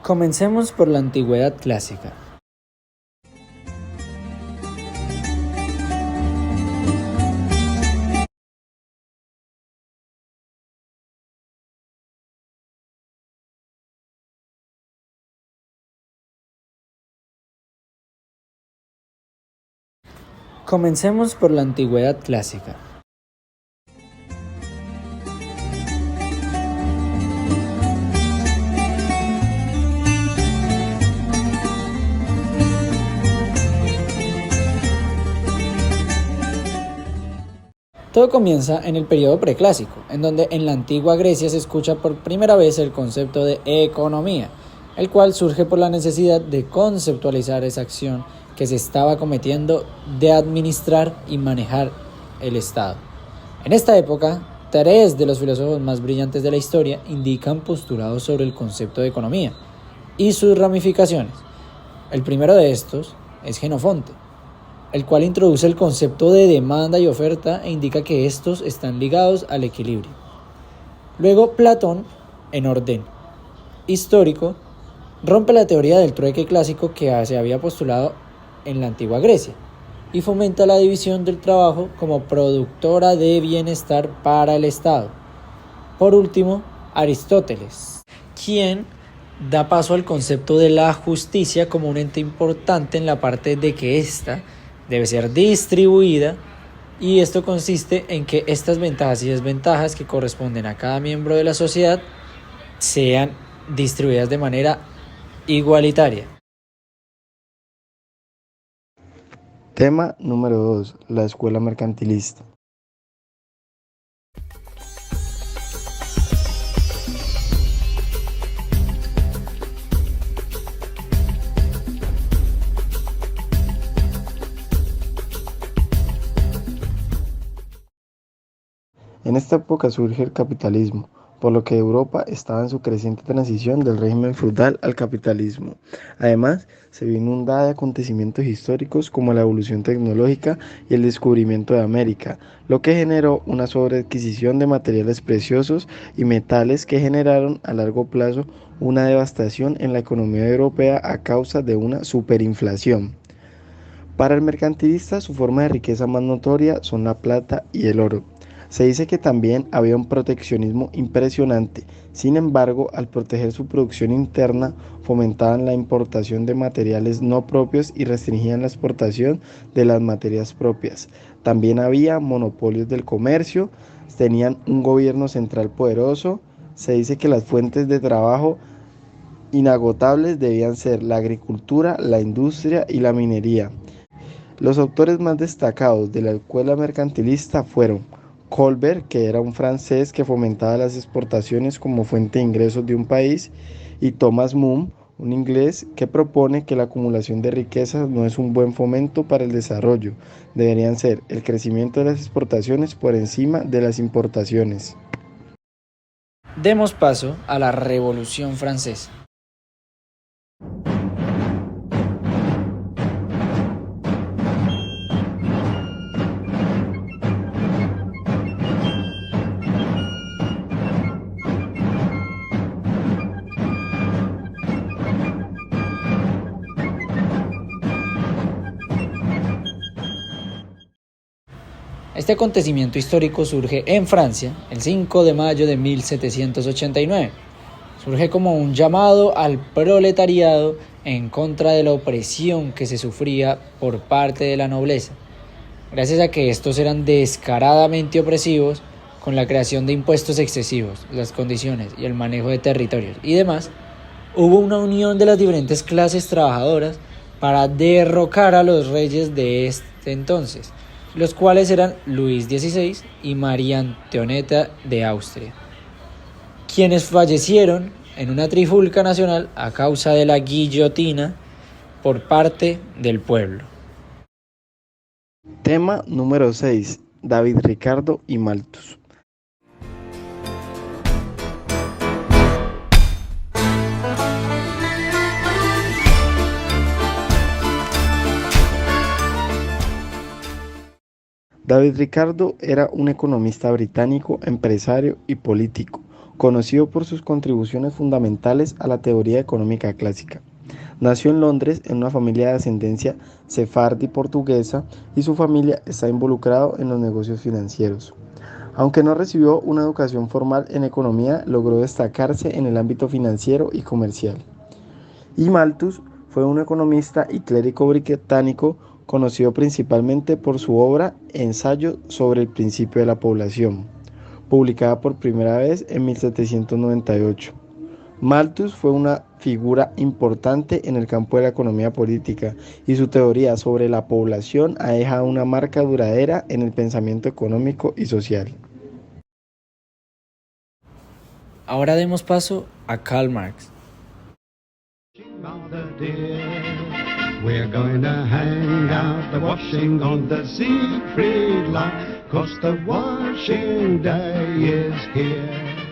Comencemos por la antigüedad clásica. Comencemos por la antigüedad clásica. Todo comienza en el periodo preclásico, en donde en la antigua Grecia se escucha por primera vez el concepto de economía, el cual surge por la necesidad de conceptualizar esa acción que se estaba cometiendo de administrar y manejar el Estado. En esta época, tres de los filósofos más brillantes de la historia indican postulados sobre el concepto de economía y sus ramificaciones. El primero de estos es Jenofonte, el cual introduce el concepto de demanda y oferta e indica que estos están ligados al equilibrio. Luego Platón, en orden histórico, rompe la teoría del trueque clásico que se había postulado en la antigua Grecia y fomenta la división del trabajo como productora de bienestar para el Estado. Por último, Aristóteles, quien da paso al concepto de la justicia como un ente importante en la parte de que ésta debe ser distribuida, y esto consiste en que estas ventajas y desventajas que corresponden a cada miembro de la sociedad sean distribuidas de manera igualitaria. Tema número 2. La escuela mercantilista. En esta época surge el capitalismo, por lo que Europa estaba en su creciente transición del régimen feudal al capitalismo. Además, se vio inundada de acontecimientos históricos como la evolución tecnológica y el descubrimiento de América, lo que generó una sobreadquisición de materiales preciosos y metales que generaron a largo plazo una devastación en la economía europea a causa de una superinflación. Para el mercantilista, su forma de riqueza más notoria son la plata y el oro. Se dice que también había un proteccionismo impresionante. Sin embargo, al proteger su producción interna, fomentaban la importación de materiales no propios y restringían la exportación de las materias propias. También había monopolios del comercio, tenían un gobierno central poderoso. Se dice que las fuentes de trabajo inagotables debían ser la agricultura, la industria y la minería. Los autores más destacados de la escuela mercantilista fueron Colbert, que era un francés que fomentaba las exportaciones como fuente de ingresos de un país, y Thomas Moore, un inglés que propone que la acumulación de riquezas no es un buen fomento para el desarrollo, deberían ser el crecimiento de las exportaciones por encima de las importaciones. Demos paso a la Revolución Francesa. Este acontecimiento histórico surge en Francia el 5 de mayo de 1789. Surge como un llamado al proletariado en contra de la opresión que se sufría por parte de la nobleza. Gracias a que estos eran descaradamente opresivos, con la creación de impuestos excesivos, las condiciones y el manejo de territorios y demás, hubo una unión de las diferentes clases trabajadoras para derrocar a los reyes de este entonces, los cuales eran Luis XVI y María Antonieta de Austria, quienes fallecieron en una trifulca nacional a causa de la guillotina por parte del pueblo. Tema número 6. David Ricardo y Malthus. David Ricardo era un economista británico, empresario y político. conocido por sus contribuciones fundamentales a la teoría económica clásica. Nació en Londres en una familia de ascendencia sefardí portuguesa y su familia está involucrado en los negocios financieros. Aunque no recibió una educación formal en economía, logró destacarse en el ámbito financiero y comercial. Y Malthus fue un economista y clérigo británico conocido principalmente por su obra Ensayo sobre el principio de la población, publicada por primera vez en 1798. Malthus fue una figura importante en el campo de la economía política y su teoría sobre la población ha dejado una marca duradera en el pensamiento económico y social. Ahora demos paso a Karl Marx. We're going to hang out the washing on the Siegfried Line, 'cause the washing day is here.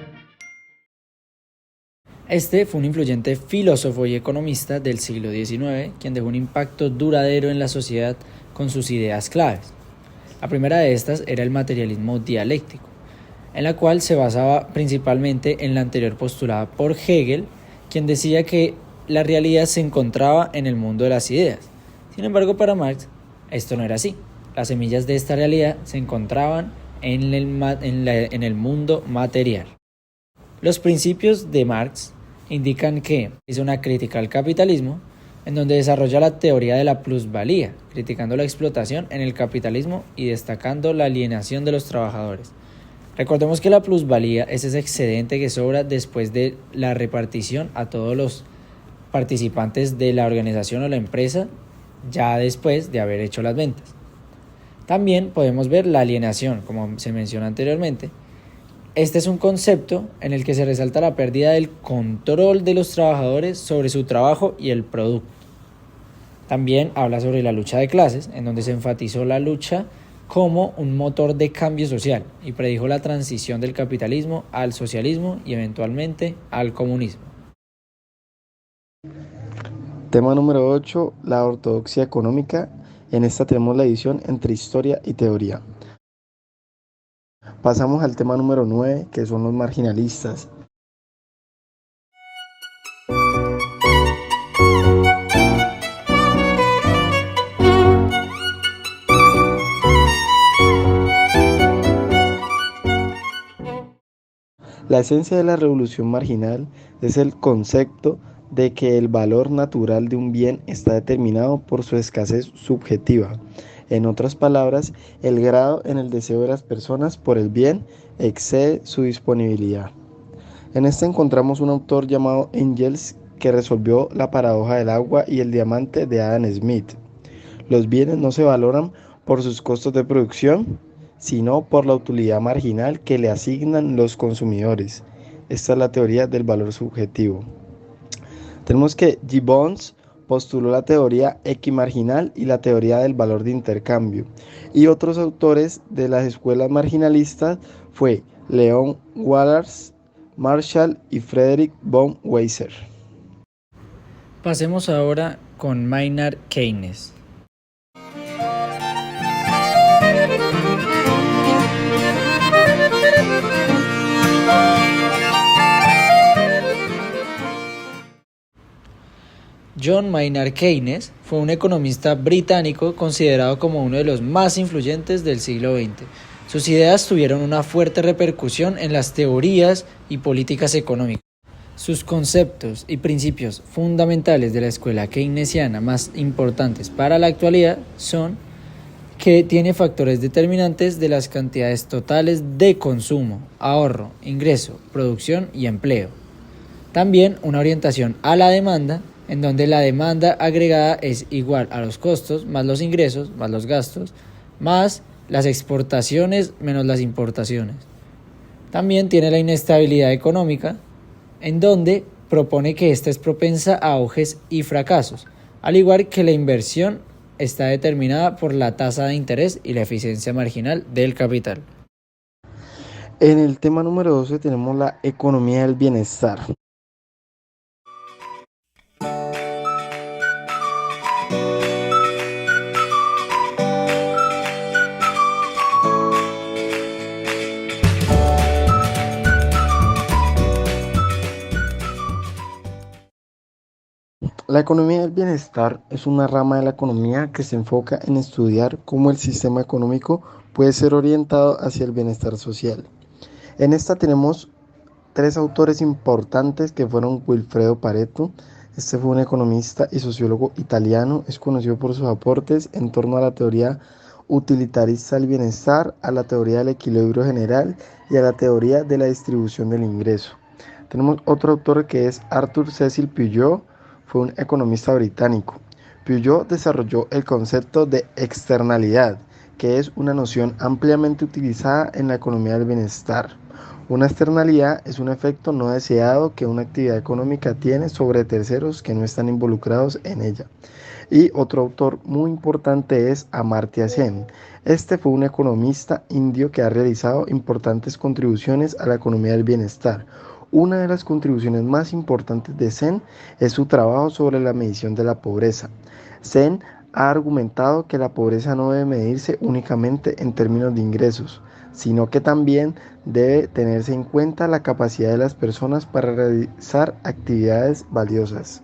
Este fue un influyente filósofo y economista del siglo XIX, quien dejó un impacto duradero en la sociedad con sus ideas claves. La primera de estas era el materialismo dialéctico, en la cual se basaba principalmente en la anterior postulada por Hegel, quien decía que la realidad se encontraba en el mundo de las ideas. Sin embargo, para Marx, esto no era así. Las semillas de esta realidad se encontraban en el mundo material. Los principios de Marx indican que hizo una crítica al capitalismo, en donde desarrolla la teoría de la plusvalía, criticando la explotación en el capitalismo y destacando la alienación de los trabajadores. Recordemos que la plusvalía es ese excedente que sobra después de la repartición a todos los participantes de la organización o la empresa, ya después de haber hecho las ventas. También podemos ver la alienación, como se mencionó anteriormente. Este es un concepto en el que se resalta la pérdida del control de los trabajadores sobre su trabajo y el producto. También habla sobre la lucha de clases, en donde se enfatizó la lucha como un motor de cambio social y predijo la transición del capitalismo al socialismo y eventualmente al comunismo. Tema número 8, la ortodoxia económica. En esta tenemos la división entre historia y teoría. Pasamos al tema número 9, que son los marginalistas. La esencia de la revolución marginal es el concepto de que el valor natural de un bien está determinado por su escasez subjetiva. En otras palabras, el grado en el deseo de las personas por el bien excede su disponibilidad. En este encontramos un autor llamado Engels que resolvió la paradoja del agua y el diamante de Adam Smith. Los bienes no se valoran por sus costos de producción, sino por la utilidad marginal que le asignan los consumidores. Esta es la teoría del valor subjetivo. Tenemos que Gibbons postuló la teoría equimarginal y la teoría del valor de intercambio. Y otros autores de las escuelas marginalistas fue Leon Wallace, Marshall y Friedrich von Weiser. Pasemos ahora con Maynard Keynes. John Maynard Keynes fue un economista británico considerado como uno de los más influyentes del siglo XX. Sus ideas tuvieron una fuerte repercusión en las teorías y políticas económicas. Sus conceptos y principios fundamentales de la escuela keynesiana más importantes para la actualidad son que tiene factores determinantes de las cantidades totales de consumo, ahorro, ingreso, producción y empleo. También una orientación a la demanda, en donde la demanda agregada es igual a los costos más los ingresos más los gastos más las exportaciones menos las importaciones. También tiene la inestabilidad económica, en donde propone que esta es propensa a auges y fracasos, al igual que la inversión está determinada por la tasa de interés y la eficiencia marginal del capital. En el tema número 12 tenemos la economía del bienestar. La economía del bienestar es una rama de la economía que se enfoca en estudiar cómo el sistema económico puede ser orientado hacia el bienestar social. En esta tenemos tres autores importantes que fueron Wilfredo Pareto. Este fue un economista y sociólogo italiano, es conocido por sus aportes en torno a la teoría utilitarista del bienestar, a la teoría del equilibrio general y a la teoría de la distribución del ingreso. Tenemos otro autor que es Arthur Cecil Peugeot, fue un economista británico. Peugeot desarrolló el concepto de externalidad, que es una noción ampliamente utilizada en la economía del bienestar. Una externalidad es un efecto no deseado que una actividad económica tiene sobre terceros que no están involucrados en ella. Y otro autor muy importante es Amartya Sen. Este fue un economista indio que ha realizado importantes contribuciones a la economía del bienestar. Una de las contribuciones más importantes de Sen es su trabajo sobre la medición de la pobreza. Sen ha argumentado que la pobreza no debe medirse únicamente en términos de ingresos, sino que también debe tenerse en cuenta la capacidad de las personas para realizar actividades valiosas.